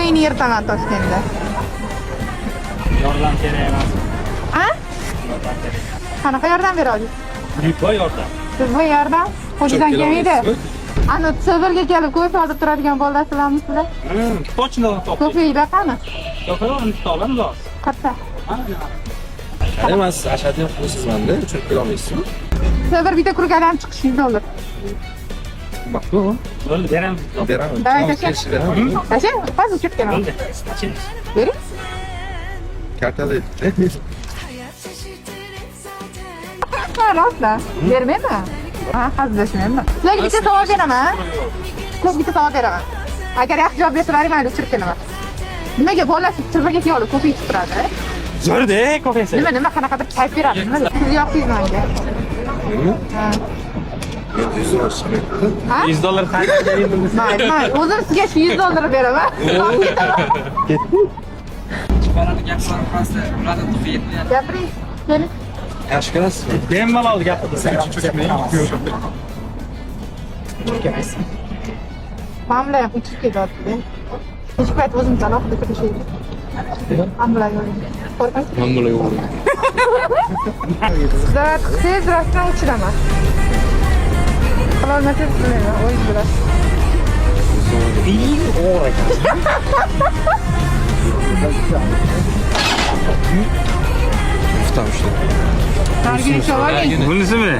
Uyini yirtaman Toshkentda. Yordam kerak emas. Ha? Yordam kerak. Qanaqa yordam berasiz? Buyuk yordam. Siz bu yordam qo'lidan kelmaydi. Ana Sibirga kelib ko'cha olib turadigan bolalarmi sizlar? Pochtadan topdim. Ko'pinglar qani? Yo'q, olamiz hozir. Qatta. Emas, ashaddiy qilsizmanda, uchun kelolmaysizmi? Sibir bitta kurgadan chiqish $100. Maqbu. Bo'ldi, beramiz. Beraman. Davay, tasha. Kechish beraman. Tasha, hozir uchib kelaman. Bo'ldi. Bering. Kartali. Ha, rostla. Bermayman. Ha, hazillashmayman. Sizlarga bitta savol beraman. Sizlarga bitta savol beraman. Agar yaxshi javob bersalaring, mayli uchirib kelaman. Nimaga bolalar Sibirga kelib ko'ping chiqib turadi? Zo'rda, kofesi. Nima qanaqa bir kayf beradi? Nimaga? Siz yoqdingiz menga. Ha. Ha? $100 qancha bering? Mayli. O'zim sizga shu $100 beraman. Bolani gaplari pastda ularni tuxi yetmayapti. Gapiring. Keling. Yaxshi ko'rasiz. Bemalol gapirdi. Mamla ham uchib ketyapti. Hech payt o'zim alohida kirishaydi. Mamla yo'q. Qo'rqasiz? Men bular yo'q. Sizlar tezroqdan uchiraman. Qilolmasangiz bilmayman, o'yin bilan. Tutam işte. Nargiza cho'valing. Bunisimi?